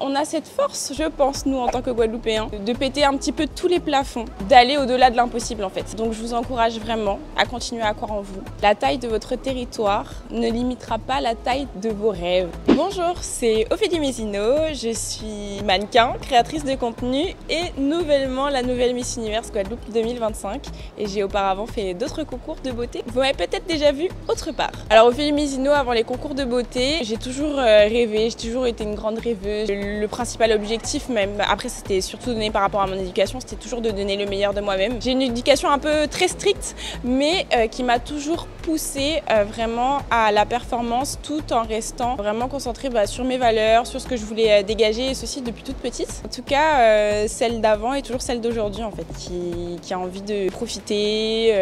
On a cette force, je pense, nous en tant que Guadeloupéens, de péter un petit peu tous les plafonds, d'aller au-delà de l'impossible en fait. Donc je vous encourage vraiment à continuer à croire en vous. La taille de votre territoire ne limitera pas la taille de vos rêves. Bonjour, c'est Ophélie Mézineau, je suis mannequin, créatrice de contenu et nouvellement la nouvelle Miss Univers Guadeloupe 2025. Et j'ai auparavant fait d'autres concours de beauté. Vous m'avez peut-être déjà vu autre part. Alors Ophélie Mézineau, avant les concours de beauté, j'ai toujours rêvé, j'ai toujours été une grande rêveuse. Le principal objectif, même après c'était surtout donné par rapport à mon éducation, c'était toujours de donner le meilleur de moi-même. J'ai une éducation un peu très stricte, mais qui m'a toujours poussée vraiment à la performance tout en restant vraiment concentrée sur mes valeurs, sur ce que je voulais dégager, et ceci depuis toute petite. En tout cas, celle d'avant est toujours celle d'aujourd'hui en fait, qui a envie de profiter,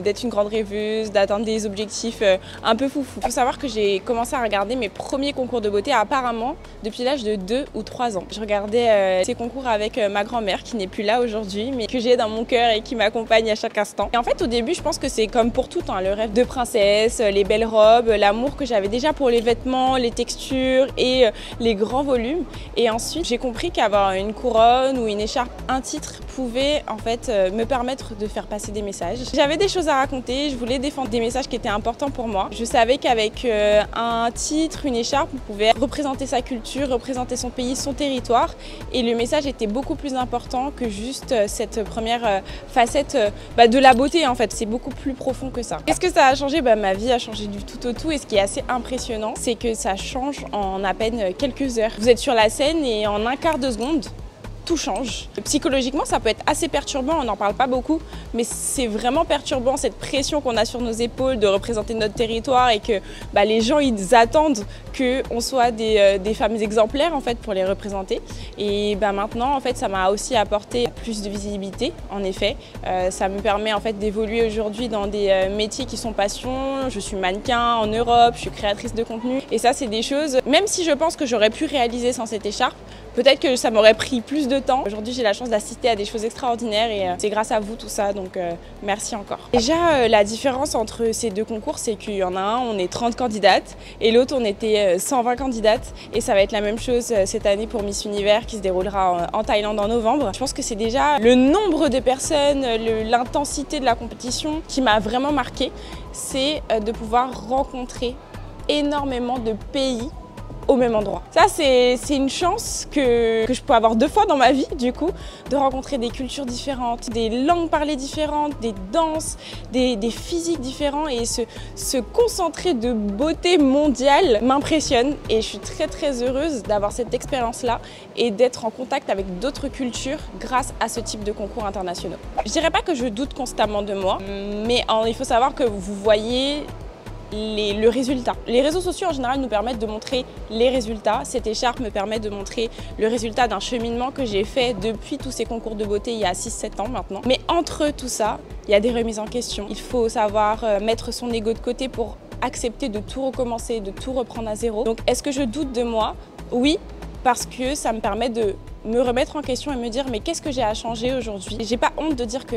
d'être une grande rêveuse, d'atteindre des objectifs un peu foufou. Il faut savoir que j'ai commencé à regarder mes premiers concours de beauté apparemment depuis l'âge de 2 ou 3 ans. Je regardais ces concours avec ma grand-mère qui n'est plus là aujourd'hui, mais que j'ai dans mon cœur et qui m'accompagne à chaque instant. Et en fait, au début, je pense que c'est comme pour tout, le rêve de princesse, les belles robes, l'amour que j'avais déjà pour les vêtements, les textures et les grands volumes. Et ensuite, j'ai compris qu'avoir une couronne ou une écharpe, un titre pouvait en fait me permettre de faire passer des messages. J'avais des choses à raconter, je voulais défendre des messages qui étaient importants pour moi. Je savais qu'avec un titre, une écharpe, on pouvait représenter sa culture, représenter son pays, son territoire. Et le message était beaucoup plus important que juste cette première facette de la beauté en fait. C'est beaucoup plus profond que ça. Qu'est-ce que ça a changé? Ma vie a changé du tout au tout, et ce qui est assez impressionnant, c'est que ça change en à peine quelques heures. Vous êtes sur la scène et en un quart de seconde, tout change. Psychologiquement, ça peut être assez perturbant, on n'en parle pas beaucoup, mais c'est vraiment perturbant cette pression qu'on a sur nos épaules de représenter notre territoire et que les gens ils attendent qu'on soit des femmes exemplaires en fait pour les représenter. Et maintenant en fait ça m'a aussi apporté plus de visibilité en effet. Ça me permet en fait d'évoluer aujourd'hui dans des métiers qui sont passion. Je suis mannequin en Europe, je suis créatrice de contenu et ça c'est des choses, même si je pense que j'aurais pu réaliser sans cette écharpe, peut-être que ça m'aurait pris plus de temps. Aujourd'hui, j'ai la chance d'assister à des choses extraordinaires et c'est grâce à vous tout ça, donc merci encore. Déjà, la différence entre ces deux concours, c'est qu'il y en a un, on est 30 candidates et l'autre, on était 120 candidates. Et ça va être la même chose cette année pour Miss Univers qui se déroulera en Thaïlande en novembre. Je pense que c'est déjà le nombre de personnes, l'intensité de la compétition qui m'a vraiment marquée, c'est de pouvoir rencontrer énormément de pays au même endroit. Ça, c'est une chance que je peux avoir 2 fois dans ma vie, du coup, de rencontrer des cultures différentes, des langues parlées différentes, des danses, des physiques différents, et se concentrer de beauté mondiale m'impressionne et je suis très heureuse d'avoir cette expérience-là et d'être en contact avec d'autres cultures grâce à ce type de concours internationaux. Je dirais pas que je doute constamment de moi, mais il faut savoir que vous voyez le résultat. Les réseaux sociaux en général nous permettent de montrer les résultats. Cette écharpe me permet de montrer le résultat d'un cheminement que j'ai fait depuis tous ces concours de beauté il y a 6-7 ans maintenant. Mais entre tout ça, il y a des remises en question. Il faut savoir mettre son ego de côté pour accepter de tout recommencer, de tout reprendre à zéro. Donc est-ce que je doute de moi? Oui, parce que ça me permet de me remettre en question et me dire mais qu'est-ce que j'ai à changer aujourd'hui? J'ai pas honte de dire que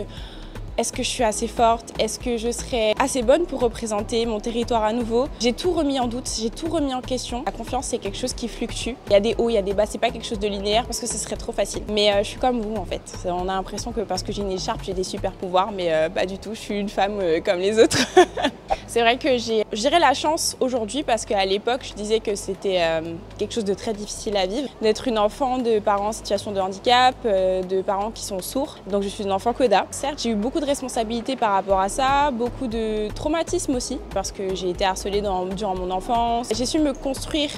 est-ce que je suis assez forte? Est-ce que je serai assez bonne pour représenter mon territoire à nouveau? J'ai tout remis en doute, j'ai tout remis en question. La confiance, c'est quelque chose qui fluctue. Il y a des hauts, il y a des bas, c'est pas quelque chose de linéaire parce que ce serait trop facile. Mais je suis comme vous en fait. On a l'impression que parce que j'ai une écharpe, j'ai des super pouvoirs, mais pas du tout, je suis une femme comme les autres. C'est vrai que j'ai la chance aujourd'hui parce qu'à l'époque, je disais que c'était quelque chose de très difficile à vivre. D'être une enfant de parents en situation de handicap, de parents qui sont sourds. Donc je suis une enfant coda. Certes, j'ai eu beaucoup de responsabilités par rapport à ça, beaucoup de traumatisme aussi, parce que j'ai été harcelée durant mon enfance. J'ai su me construire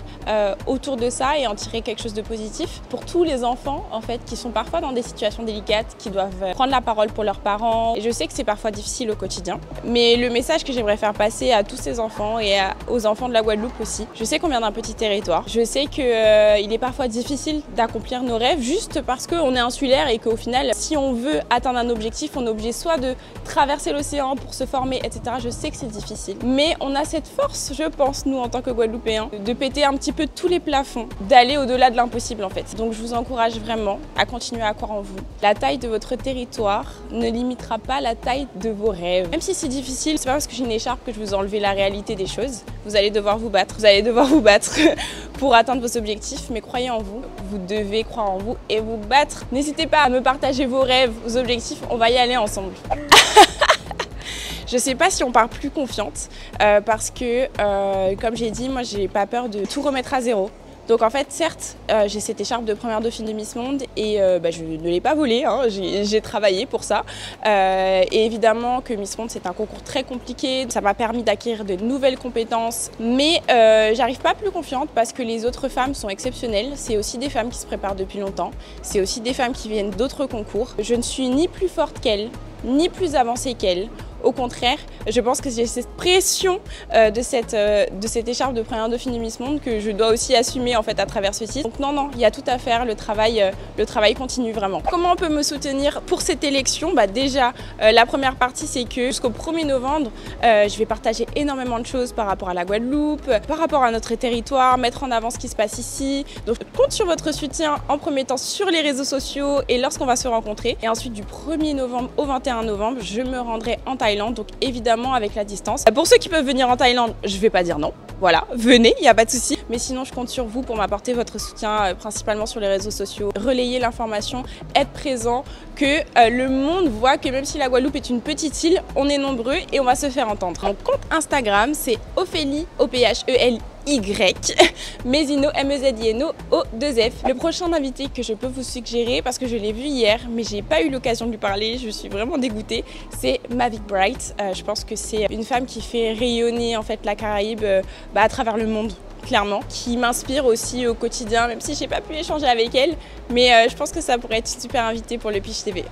autour de ça et en tirer quelque chose de positif. Pour tous les enfants, en fait, qui sont parfois dans des situations délicates, qui doivent prendre la parole pour leurs parents. Et je sais que c'est parfois difficile au quotidien. Mais le message que j'aimerais faire passer à tous ces enfants et aux enfants de la Guadeloupe aussi, je sais qu'on vient d'un petit territoire. Je sais qu'il est parfois difficile d'accomplir nos rêves juste parce qu'on est insulaire et qu'au final, si on veut atteindre un objectif, on est obligé soit de traverser l'océan pour se former, etc. Je sais que c'est difficile. Mais on a cette force, je pense, nous, en tant que Guadeloupéens, de péter un petit peu tous les plafonds, d'aller au-delà de l'impossible, en fait. Donc, je vous encourage vraiment à continuer à croire en vous. La taille de votre territoire ne limitera pas la taille de vos rêves. Même si c'est difficile, c'est pas parce que j'ai une écharpe que je vous enlevez la réalité des choses. Vous allez devoir vous battre. Vous allez devoir vous battre pour atteindre vos objectifs, mais croyez en vous. Vous devez croire en vous et vous battre. N'hésitez pas à me partager vos rêves, vos objectifs. On va y aller ensemble. Je sais pas si on part plus confiante parce que, comme j'ai dit, moi j'ai pas peur de tout remettre à zéro. Donc en fait, certes, j'ai cette écharpe de première dauphine de Miss Monde et je ne l'ai pas volée, hein, j'ai travaillé pour ça. Et évidemment que Miss Monde, c'est un concours très compliqué, ça m'a permis d'acquérir de nouvelles compétences, mais j'arrive pas plus confiante parce que les autres femmes sont exceptionnelles. C'est aussi des femmes qui se préparent depuis longtemps, c'est aussi des femmes qui viennent d'autres concours. Je ne suis ni plus forte qu'elles, ni plus avancée qu'elles. Au contraire, je pense que j'ai cette pression de cette écharpe de première dauphine du Miss Monde que je dois aussi assumer en fait à travers ce titre. Donc non, il y a tout à faire, le travail continue vraiment. Comment on peut me soutenir pour cette élection? Déjà, la première partie, c'est que jusqu'au 1er novembre, je vais partager énormément de choses par rapport à la Guadeloupe, par rapport à notre territoire, mettre en avant ce qui se passe ici. Donc je compte sur votre soutien en premier temps sur les réseaux sociaux et lorsqu'on va se rencontrer. Et ensuite, du 1er novembre au 21 novembre, je me rendrai en Thaïlande. Donc évidemment avec la distance. Pour ceux qui peuvent venir en Thaïlande, je vais pas dire non. Voilà, venez, il n'y a pas de souci. Mais sinon, je compte sur vous pour m'apporter votre soutien, principalement sur les réseaux sociaux. Relayer l'information, être présent, que le monde voit que même si la Guadeloupe est une petite île, on est nombreux et on va se faire entendre. Mon compte Instagram, c'est Ophélie, O-P-H-E-L-Y, Mesino, M-E-Z-I-N-O, O-2-F. Le prochain invité que je peux vous suggérer, parce que je l'ai vu hier, mais j'ai pas eu l'occasion de lui parler, je suis vraiment dégoûtée, c'est Mavic Bright. Je pense que c'est une femme qui fait rayonner en fait la Caraïbe à travers le monde. Clairement, qui m'inspire aussi au quotidien, même si j'ai pas pu échanger avec elle, mais je pense que ça pourrait être une super invitée pour le Pitch TV.